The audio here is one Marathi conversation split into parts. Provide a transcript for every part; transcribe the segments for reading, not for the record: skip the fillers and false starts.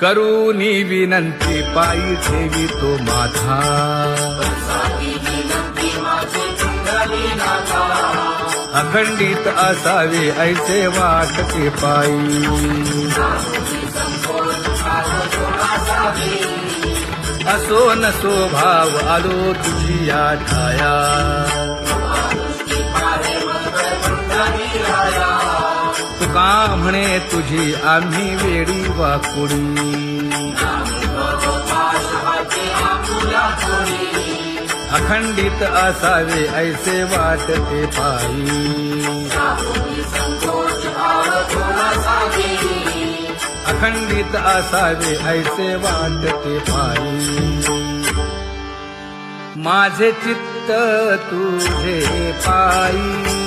करूनी विनंती पायी ठेवी तो माझा अखंडित असावे ऐसे वाटते पायी असो नसो भाव आलो तुझी या ठाया तुका म्हणे तुझी आम्ही वेडी वाकुडी अखंडित असावे ऐसे वाटते पायी अखंडित असावे ऐसे वाटते पायी माझे चित्त तुझे पायी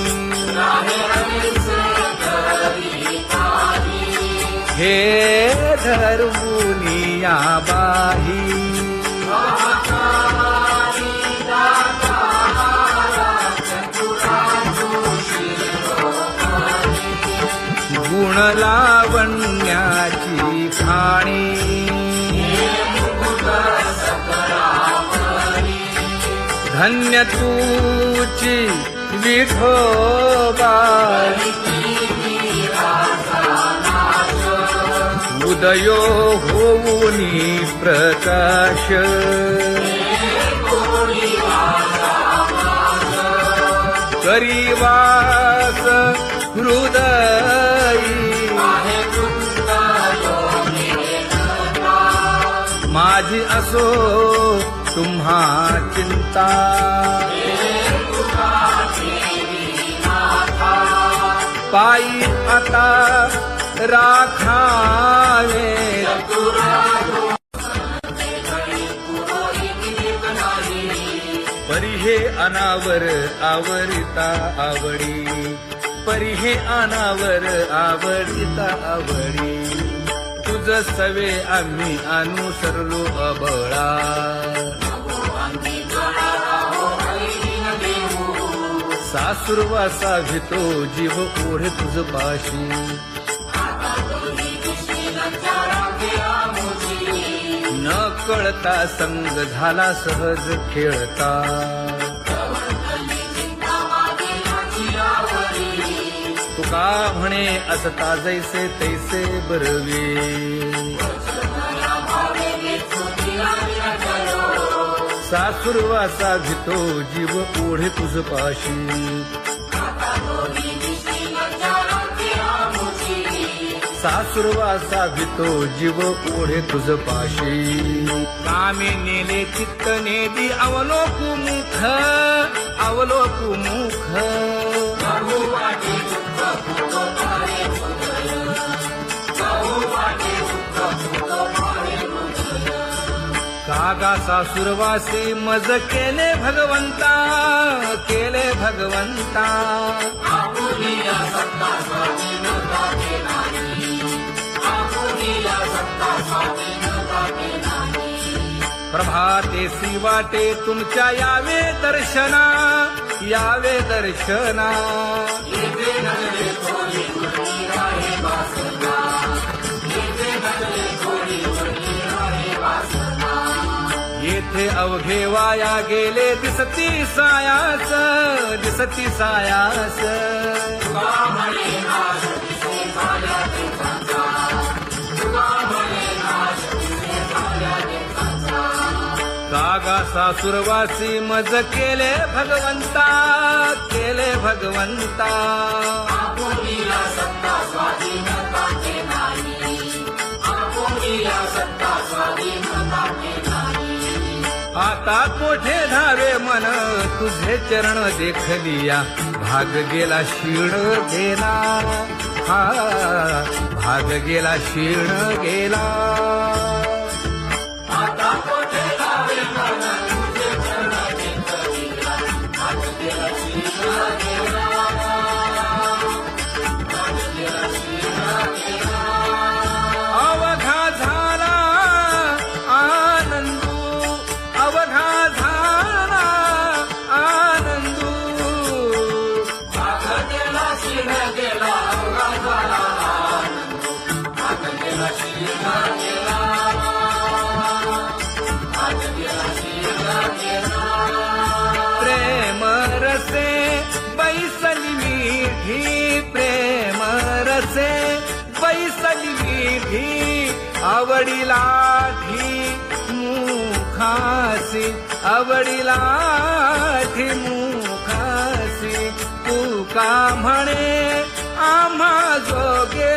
हे धर्मुनिया बाही गुण लावण्याची खाणी धन्य तूची विठोबा उदयो होऊनी प्रकाश करीवास हृदयी माझी असो तुम्हा चिंता पायी आता राखावे परी हे अनावर आवरिता आवडी परी हे अनावर आवडिता आवडी तुझ सवे आम्ही अनुसरलो अबळा सासुरवासा भितो जीव ओढे तुझ पाशी न कळता संग झाला सहज खेळता तुका म्हणे असता जैसे तैसे बरवे सासुरवासा भितो जीव ओढे तुझ पाशी सासुरवासा भितो जीव ओढे तुझ पाशी कामे नेले चित्त नेदी अवलोकु मुख अवलोकु मुख कागा सासुरवासे मज केले भगवंता केले भगवंता प्रभाते सी वाटे तुमच्या यावे दर्शना यावे दर्शना येथे अवघे वाया गेले दिसती सायास दिसती सायास कागा सासुरवासी मज केले भगवंता केले भगवंता आता कोठे धावे मन तुझे चरण देखलिया भाग गेला क्षीण गेला हा भाग गेला क्षीण गेला आता कोठे धावे मन तुझे चरण देखलिया भाग गेला क्षीण गेला भाग गेला क्षीण गेला अवघा झाला अवघा झाला आनंदू भाग गेला क्षीण गेला अवघा झाला आनंदू भाग गेला क्षीण गेला आवडिलाठी मुखासी आवडिलाठी मुखासी तू का म्हणे आम्हा जोगे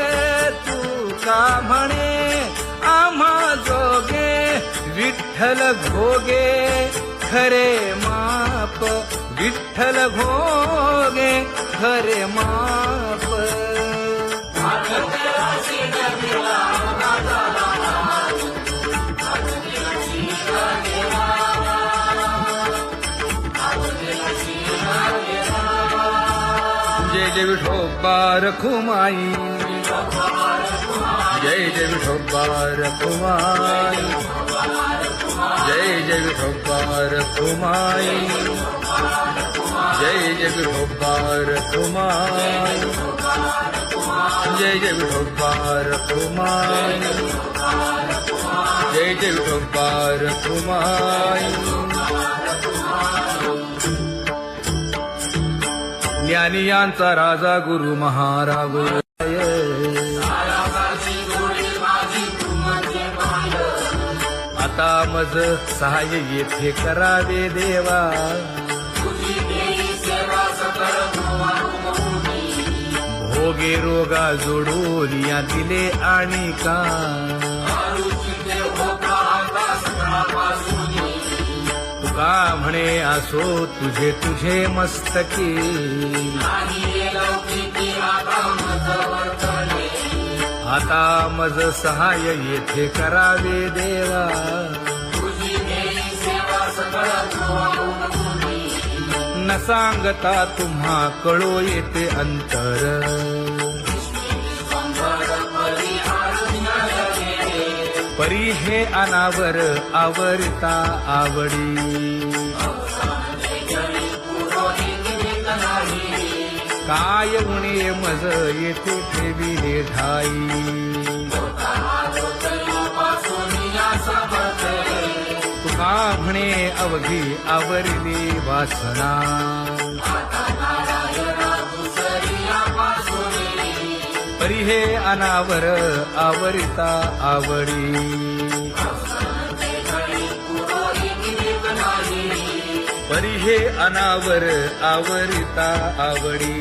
तू का म्हणे आम्हा जोगे विठ्ठल भोगे खरे माप विठ्ठल भोगे खरे माप जय जय विठोबा रखुमाई जय जय विठोबा रखुमाई जय जय विठोबा रखुमाई जय जय विठोबा रखुमाई जय जय विठोबा रखुमाई जय जय विठोबा रखुमाई ज्ञानियांचा राजा गुरु महाराज आता मज सहाय्य येथे करावे देवा भोगे रोगा जोडून या दिले आणि का तुका म्हणे असो तुझे तुझे मस्तकी आता मज सहाय्य येथे करावे देवा न सांगता तुम्हा कळो येते अंतर परी हे अनावर आवरता आवडी काय उणे मज येथे ठेविले ठाई तुका म्हणे अवघी आवरली वासना परी हे अनावर आवरिता आवडी परी हे अनावर आवरिता आवडी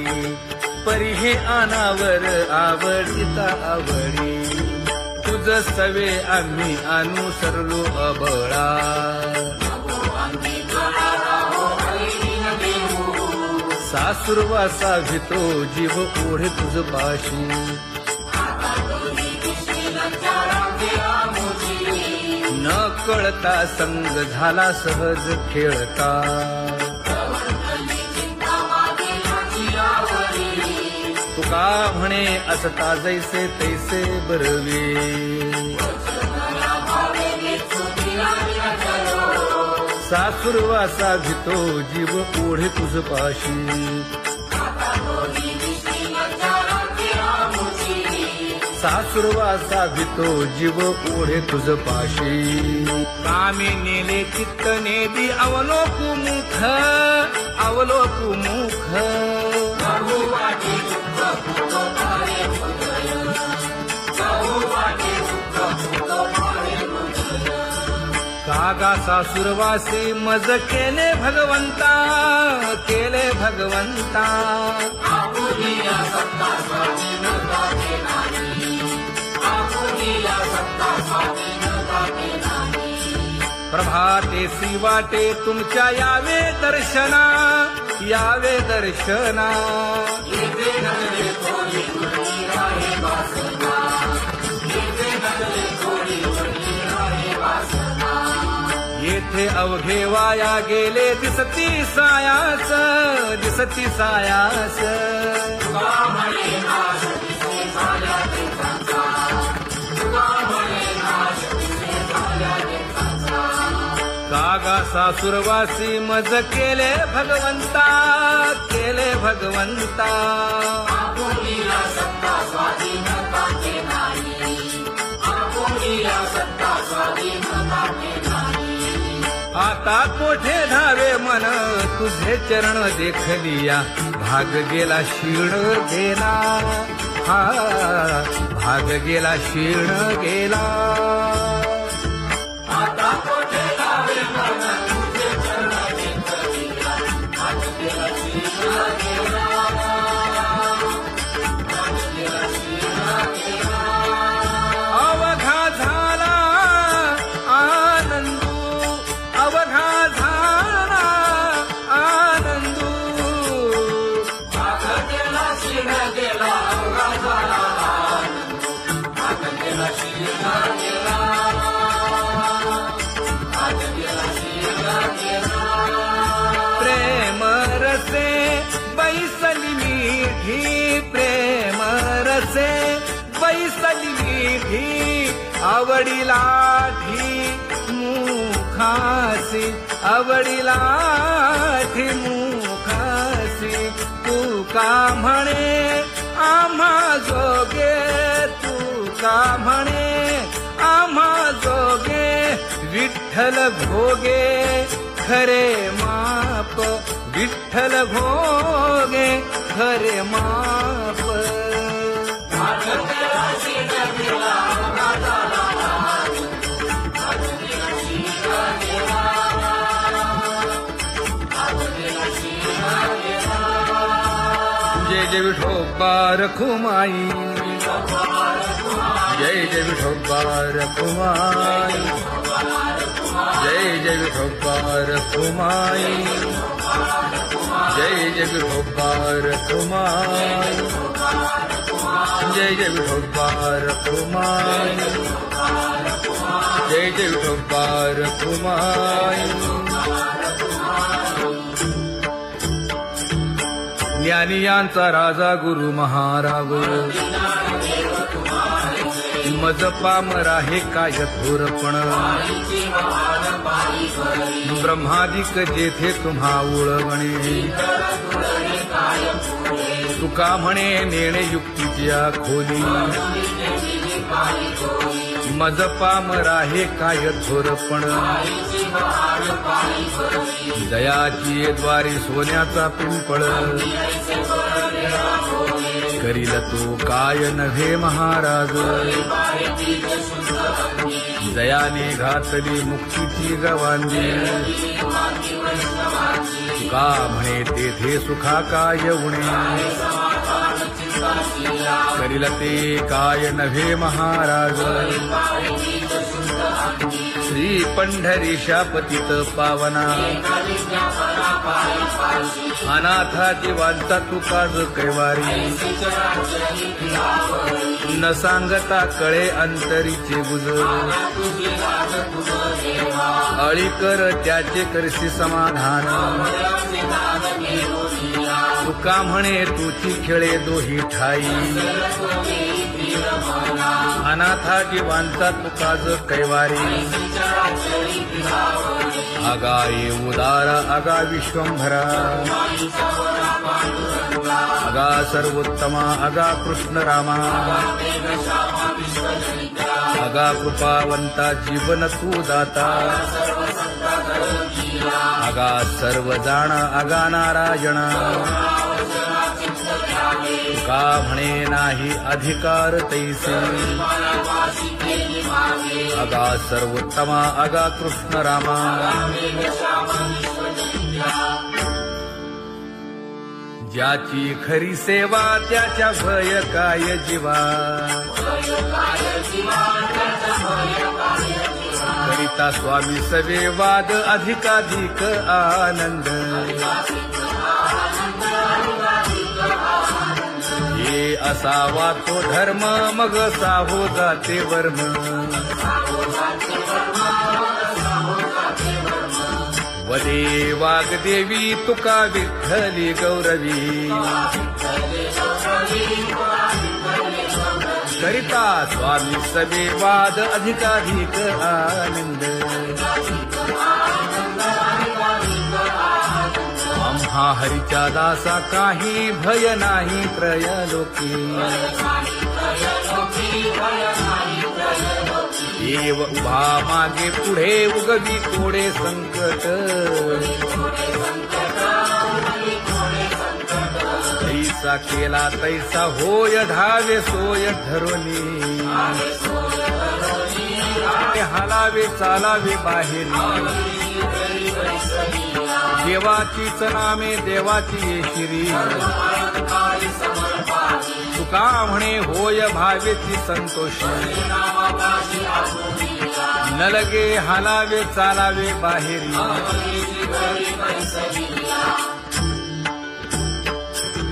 परी हे अनावर आवडिता आवडी तुझ सवे आम्ही अनुसरलो अबळा सासुरवासा भितो जीव ओढे तुझ पाशी न कळता संग झाला सहज खेळता तुका म्हणे असता जैसे तैसे बरवे सासुरवासा भितो जीव ओढे तुझ पाशी सासुरवासा भितो जीव ओढे तुझ पाशी कामी नेले चित्त नेदी अवलोकु मुख अवलोकु मुख कागा सासुरवासी मज केले भगवंता केले भगवंता प्रभाते वाटे तुमच्या यावे दर्शना यावे दर्शना येथे अवघे वाया गेले दिसती सायास दिसती सायास कागा सासुरवासी मज केले भगवंता केले भगवंता आता कोठे धावे मन तुझे चरण देखलिया भाग गेला शीण गेला हा भाग गेला क्षीण गेला. अवघा झाला आनंदू, अवघा झाला आनंदू. प्रेम रसे बैसली मीठी, प्रेम रसे बैसली मीठी. आवडीला ठी मुखासी, आवडीला ठी मुखासी. तू का म्हणे आम्हा जोगे, तू का म्हणे आम्हा जोगे. विठ्ठल भोगे खरे माप, विठ्ठल भोगे खरे माप. जय जय विठोबा रखुमाई, जय जय विठोबा रखुमाई, जय जय विठोबा रखुमाई, जय जय विठोबा रखुमाई, जय जय विठोबा रखुमाई, जय जय विठोबा रखुमाई. ज्ञानियांचा राजा गुरु महाराज, मज पामरा हे काय थोरपण. ब्रह्मादिक जेथे तुम्हा उळवणे, तुका म्हणे नेणे युक्तीच्या खोली. मज पामरा हे काय थोरपण. दयाची द्वारी सोन्याचा पिंपळ, करील तो काय नव्हे महाराज. दयाने घातली मुक्तीची गवांदी, तुका म्हणे तेथे सुखा काय उणे. करील ते काय नव्हे महाराज. श्री पंढरीशा पतित पावना, अनाथा जीवांचा तुकाज कैवारी. न सांगता कळे अंतरीचे गुज, अळी कर त्याचे करशी समाधान. तुका म्हणे तुची खेळे दोही ठाई. अनाथा जीवांचा तुकाज कैवारी. आगा ये उदार आगा विश्वंभरा, आगा सर्वोत्तमा आगा कृष्ण रामा. आगा कृपावंता जीवन तू दाता. आगा सर्व जाणा आगा नारायणा. तुका म्हणे नाही अधिकार तैसे. आगा सर्वोत्तमा आगा कृष्ण रामा. ज्याची खरी सेवा त्याच्या भय काय जीवा. करिता स्वामी सवे वाद अधिकाधिक आनंद. हे असावा तो धर्म मग साहो जाते वर्म. वदे वाग्देवी तुका विठ्ठली गौरवी. करिता स्वामी सवे वाद अधिकाधिक आनंद. आम्हा हरीच्या दासा काही भय नाही त्रयलोकी. देव उभा मागे पुढे उगवी कोडे संकट. ऐसा केला तैसा होय धावे सोय धरोनी हालावे चालावे बाहेरी देवाचीच नामे देवाची येशिरी तुका म्हणे होय भावेची संतोषी न लगे हालावे चालावे बाहेरी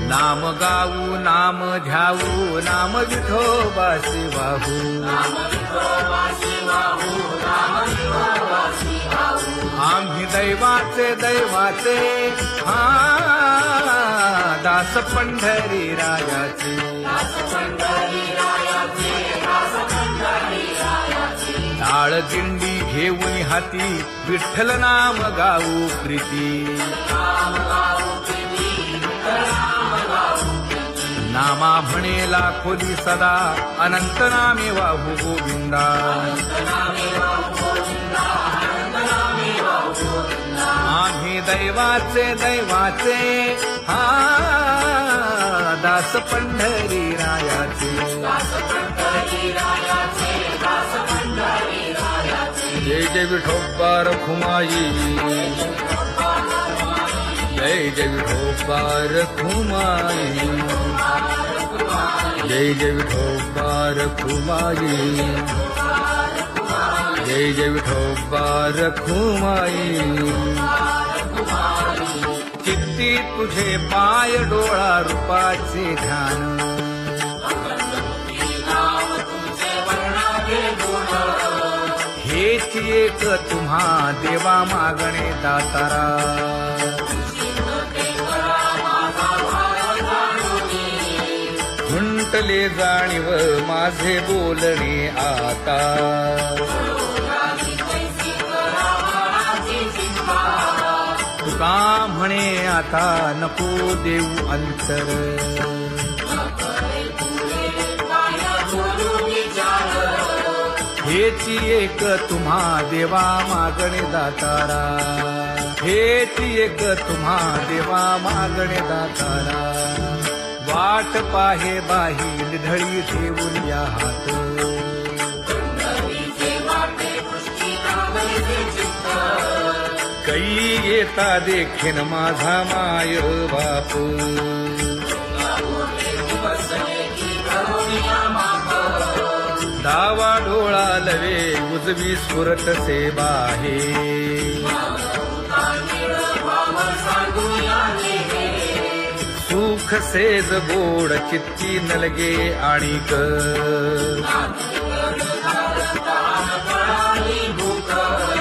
नाम गाऊ नाम ध्याऊ नाम विठोबासी वाहू आम्ही दैवाचे दैवाचे दास पंढरी रायाचे टाळ दिंडी घेऊन हाती विठ्ठल नाम गाऊ प्रीती नामा म्हणेला खोली सदा अनंत नामे वाहू गोविंदा आम्ही दैवाचे दैवाचे दास पंढरी रायाचे जय जय विठोबा रखुमाई जय जय विठोबा रखुमाई जय जय विठोबा रखुमाई जय जय विठोबा रखुमाई चित्ती तुझे पाय डोळा रूपाचे ध्यान हेच एक तुम्हा देवा मागणे दातारा खुंटले जाणीव माझे बोलणे आता तुका म्हणे आता नको देऊ अंतर हेची एक तुम्हा देवा मागणे दातारा हेची एक तुम्हा देवा मागणे दातारा वाट पाहे बाही निधळी ठेवून या हात कै येता देखीन माझा माय बाप डावा डोळा लवे उजवी सुरत से बाहे सुख सेज गोड चित्ती नलगे आणिक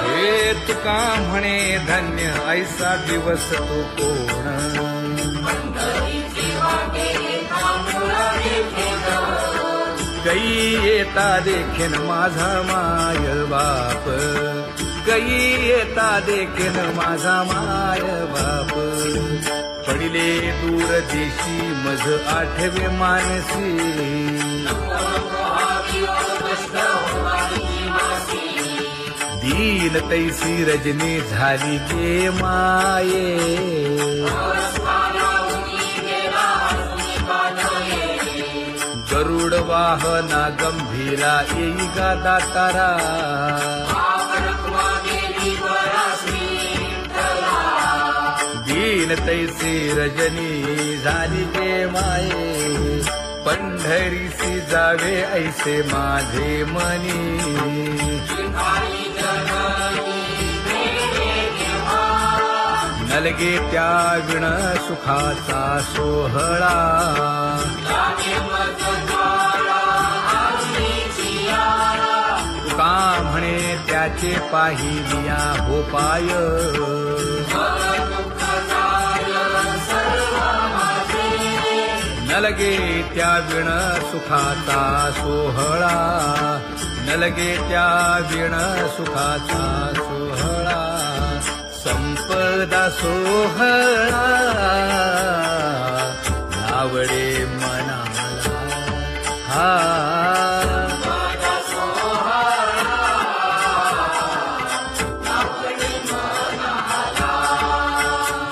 हे तुका म्हणे धन्य ऐसा दिवस तो कोण कै येता देखीन माझा माय बाप कै येता देखीन माझा माय बाप पडिले दूर देशी मज आठवे मानसी दीन तैसी रजनी झाली गे माये गरुड वाहना गंभीरा येई गा दातारा दीन तैसी रजनी झाली गे माये पंढरीसी जावे ऐसे माझे मनी नलगे त्या विण सुखाचा सोहळा तुका म्हणे त्याचे पाहिलिया हो पाय नलगे त्या विण सुखाचा सोहळा नलगे त्या विण सुखाचा सोहळा संपदा सोहळा आवडे मनाला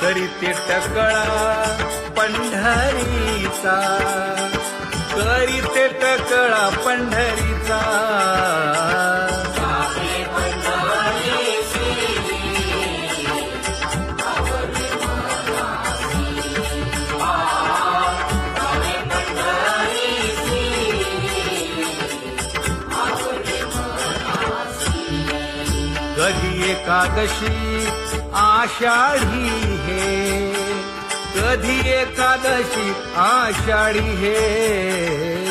तरी ते टकळा पंढरीचा कैसा करीते टकळा पंढरीचा कधी एकादशी आषाढी हे कधी एकादशी आषाढी हे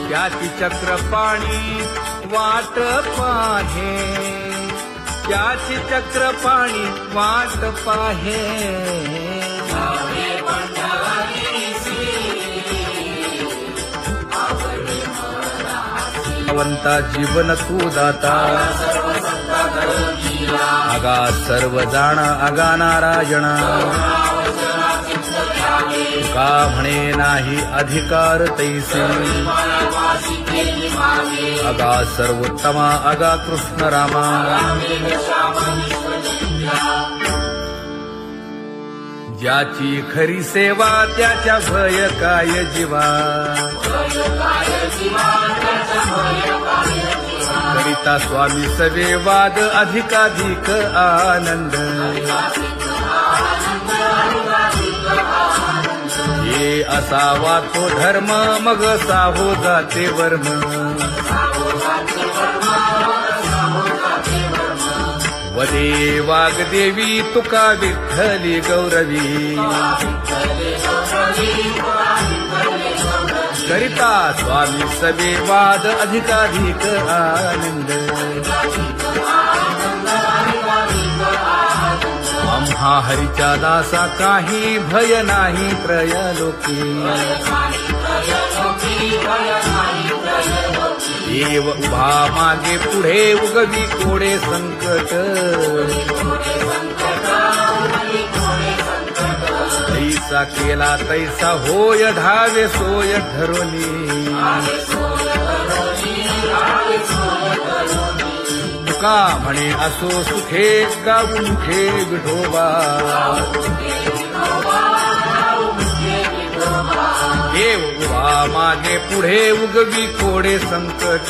त्याची चक्रपाणी वाट पाहे त्याची चक्रपाणी वाट पाहे भगवंता जीवन तू दाता आगा सर्व जाणा आगा नारायणा का म्हणे नाही अधिकार तैसे आगा सर्वोत्तमा आगा कृष्ण रामा ज्याची खरी सेवा त्याच्या भय काय जीवा करिता स्वामी सवे वाद अधिकाधिक आनंद ये असावा तो धर्म मग साहो जाते वर्म वदे वाग्देवी तुका विठ्ठली गौरवी करिता स्वामी सवे वाद अधिकाधिक आनंद आम्हा हरीच्या दासा काही भय नाही त्रयलोकी देव उभा मागे पुढे उगवी कोडे संकट तैसा केला तैसा होय धावे सोय ठरोनी तुका म्हणे असो सुखे गाऊ मुखे विठोबा देव उभा मागे पुढे उगवी कोडे संकट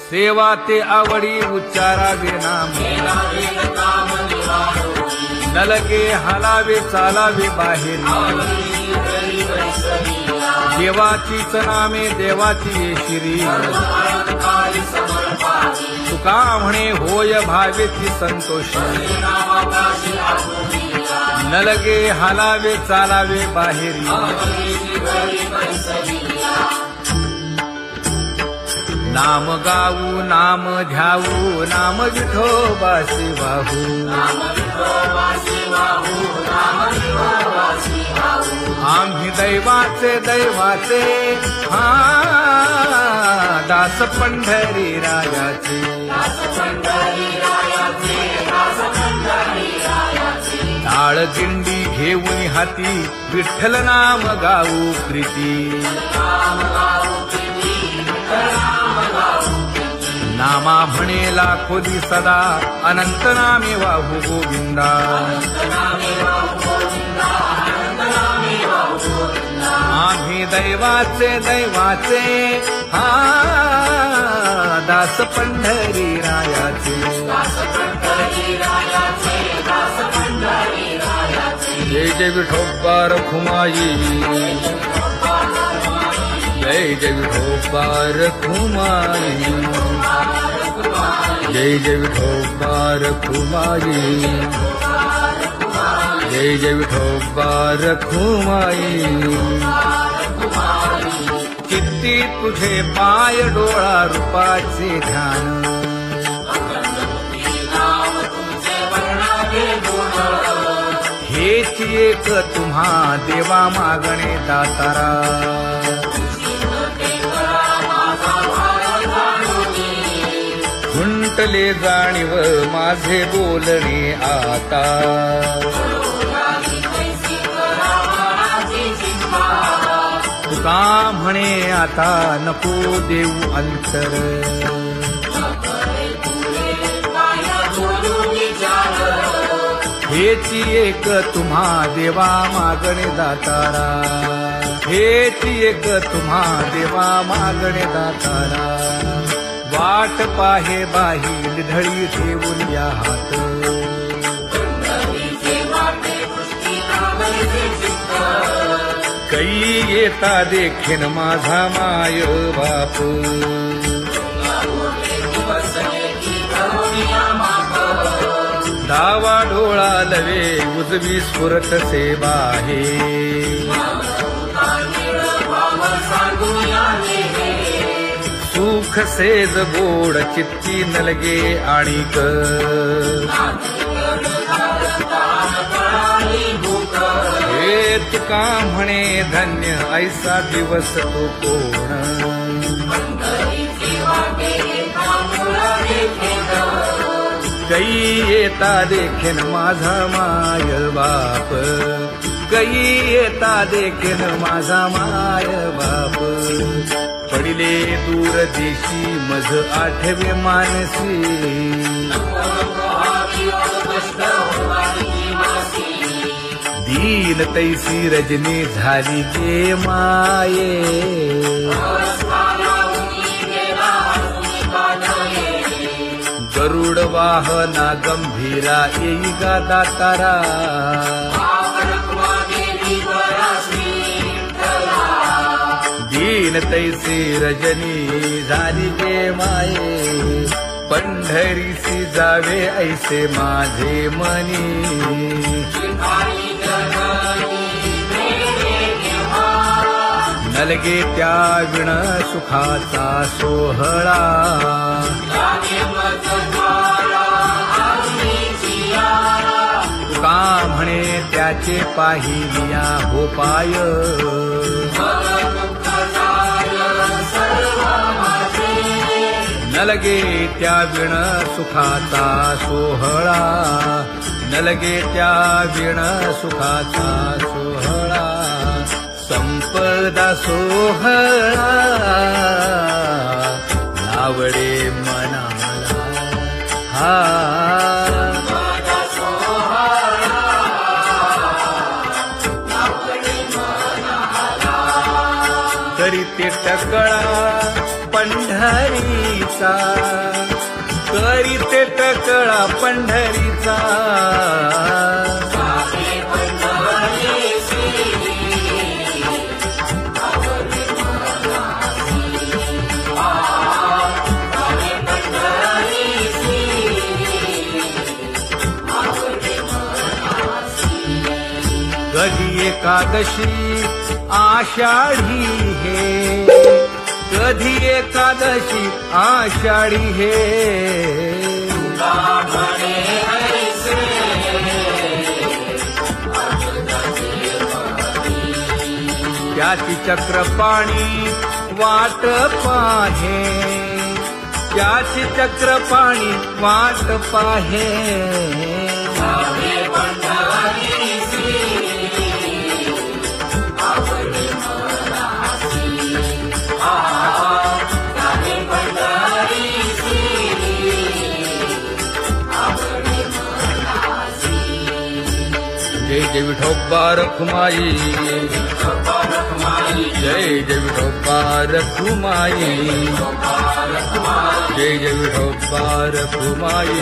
सेवा ते आवडी उच्चारावे नाम नलगे हालावे चालावे बाहेर देवाचीच नामे देवाची शिरी तुका म्हणे होय भावेची संतोष नलगे हालावे चालावे बाहेरी नाम गाऊ नाम ध्याऊ नाम विठोबासी वाहू आम्ही दैवाचे दैवाचे हा दास पंढरी रायाचे टाळ गिंडी घेऊन हाती विठ्ठल नाम गाऊ प्रीती नामा म्हणे लाखोदी सदा अनंत नामे वाहू गोविंदा आम्ही दैवाचे दैवाचे हा दास पंढरी रायाचे जय जय विठोबा रखुमाई जय जय विठोबा रखुमाई जय जय विठोबा रखुमाई जय जय विठोबा रखुमाई किती तुझे पाय डोळा रूपाचे ध्यान हेच एक तुम्हा देवा मागणे दातारा खुंटले जाणीव माझे बोलणे आता तुका म्हणे आता नको देऊ अंतर, हेची एक तुम्हा देवा मागणे दातारा, हेची एक तुम्हा देवा मागणे दातारा. वाट पाहे बाही ढळी ठेवून या हात, कै येता देखीन माझा माय बाप. डावा डोळा लवे उजवी स्फुरत से बाहे, सुख सेज गोड चित्ती नलगे आणिक, हे तुका म्हणे धन्य ऐसा दिवस तो कोण, कै येता देखीन माझा माय बाप, कै येता देखीन माझा माय बाप. पडिले दूर देशी मज आठवे मानसी, दीन तैसी रजनी झाली जे माये, गरुड वाहना गंभीरा येई गा दातारा, दीन तैसी रजनी झाली गे माये. पंढरीसी जावे ऐसे माझे मनी, नलगे त्या विण सुखाचा सोहळा, तुका म्हणे त्याचे पाहिलिया हो पाय, नलगे त्या विण सुखाचा सोहळा, नलगे त्या विण सुखाचा सोहळा. संपदा सोहळा नावडे मनाला, हा करीते टकळा पंढरीचा, करीते टकळा पंढरीचा. कधी एकादशी आषाढी हे, कधी एकादशी आषाढी हे, त्याची चक्रपाणी वाट पाहे, त्याची चक्रपाणी वाट पाहे. जय जय विठोबा रखुमाई, जय जय विठोबा रखुमाई, जय जय विठोबा रखुमाई,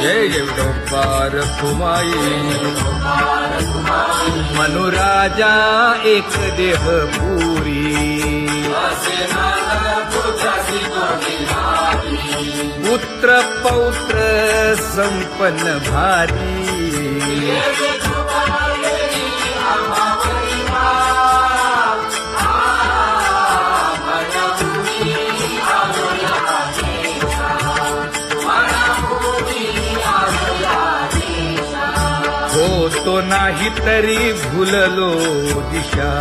जय जय विठोबा रखुमाई. मनुराजा एक देह पुरी, पुत्र पौत्र संपन्न भारी. होतो नाही तरी भुललो दिशा,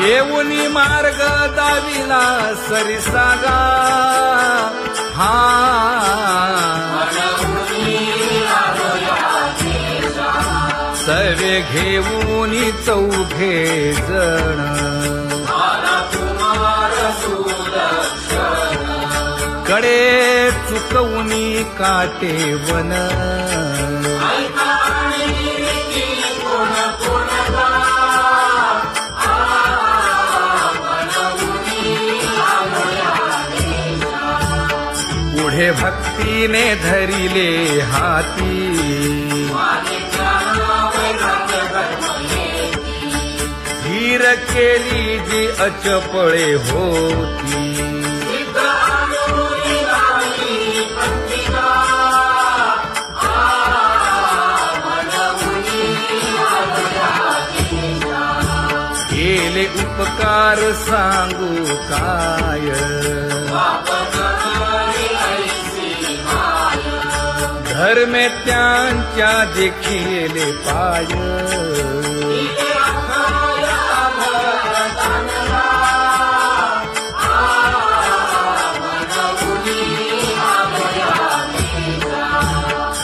येऊनी मार्ग दाविला सरिसागा. हा येऊनी चौघे जण कडे चुकवूनी काटे वन पुढे भक्तीने धरिले हाती धीर केली जी अचपळे होती केले उपकार सांगू काय धर्मे त्यांच्या देखिले पाय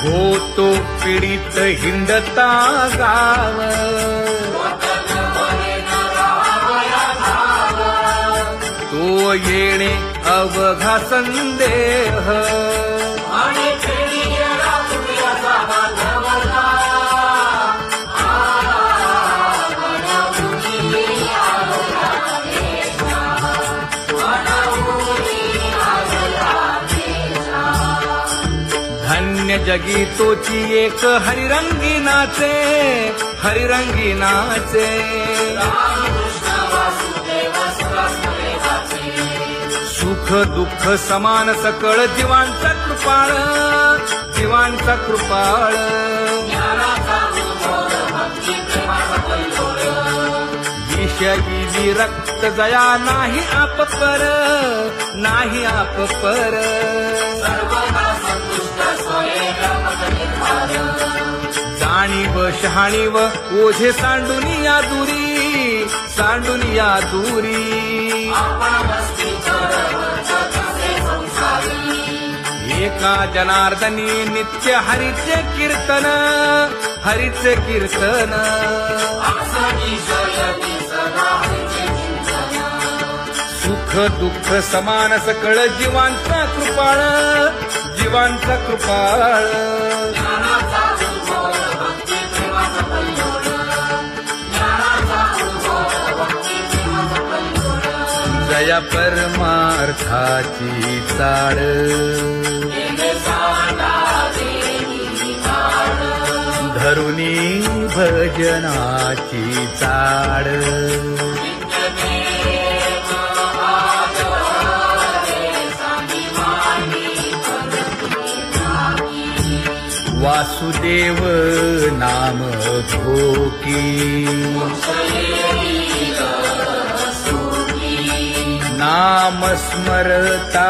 होतो पीडित हिंडता गाव तो येणे अवघा संदेह धन्य जगी तोची एक हरिरंगी नाचे हरिरंगी नाचे सुख दुःख समान सकळ जीवांचा कृपाळ जीवांचा कृपाळ विषयी विरक्त जया नाही आपपर नाही आपपर जाणीव शहाणीव ओझे सांडुनिया दूरी एका जनार्दनी नित्य हरीचे कीर्तन सुख दुःख समान सकळ जीवांचा कृपाळ जया परमार्थाची चाळ धरुनी भजनाची चाळ वासुदेव नाम घोकी नाम स्मरता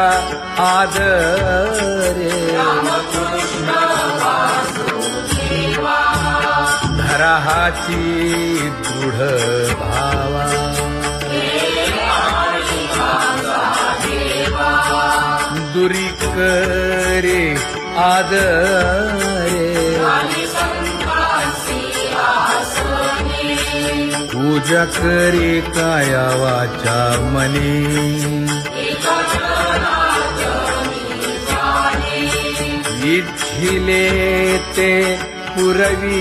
आदरे धराहाची दृढ भावा दुरी करे आदरे पूजा करे काया वाचा मने इच्छिले ते पुरवी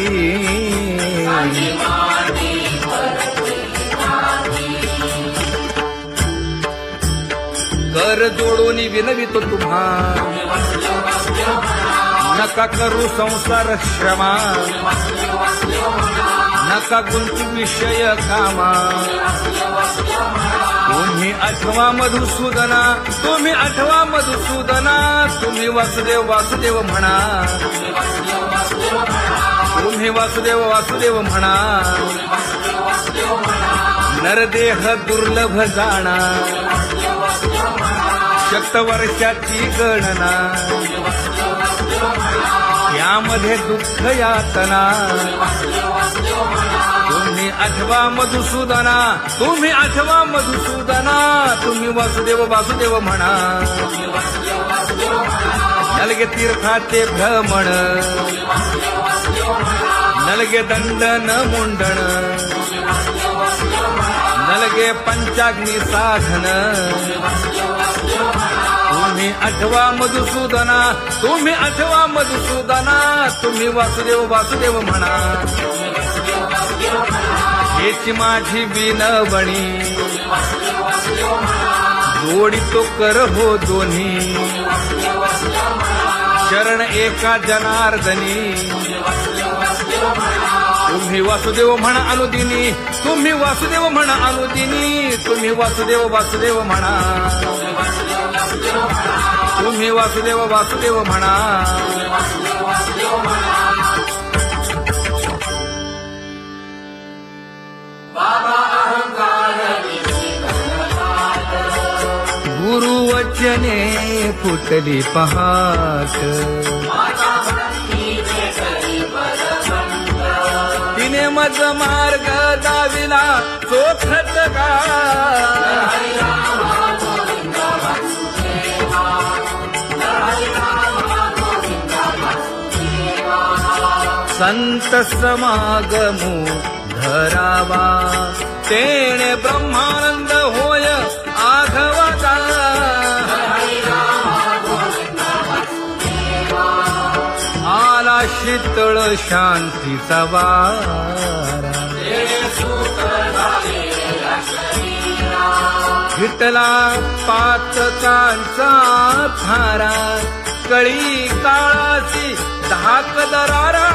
कर जोडून विनवितो तुम्हा नका करू संसार श्रमा नका गुंतू विषय कामा तुम्ही आठवा मधुसूदना तुम्ही वासुदेव म्हणा तुम्ही वासुदेव म्हणा नरदेह दुर्लभ जाणा शतवर्षाची गणना यामध्ये दुःख यातना तुम्ही आठवा मधुसूदना तुम्ही वासुदेव म्हणा नलगे तीर्थाचे भ्रमण नलगे दंडन मुंडण नलगे पंचाग्नी साधन तुम्ही आठवा मधुसूदना तुम्ही आठवा मधुसूदना तुम्ही वासुदेव वासुदेव म्हणा हेची माझी बिनवणी जोडी तो कर हो दोन्ही शरण एका जनार्दनी तुम्ही वासुदेव म्हणा अनुदिनी तुम्ही वासुदेव म्हणा अनुदिनी तुम्ही वासुदेव वासुदेव म्हणा तुम्ही वासुदेव वासुदेव म्हणा गुरुवचने फुटली पहाट तिने मज मार्ग दाविला चोखट का संत समागमू धरावा तेणे ब्रह्मानंद होय आघवता आला शीतळ शांतीचा वारा विठला पातकांचा थारा कळी काळाची धाक दरारा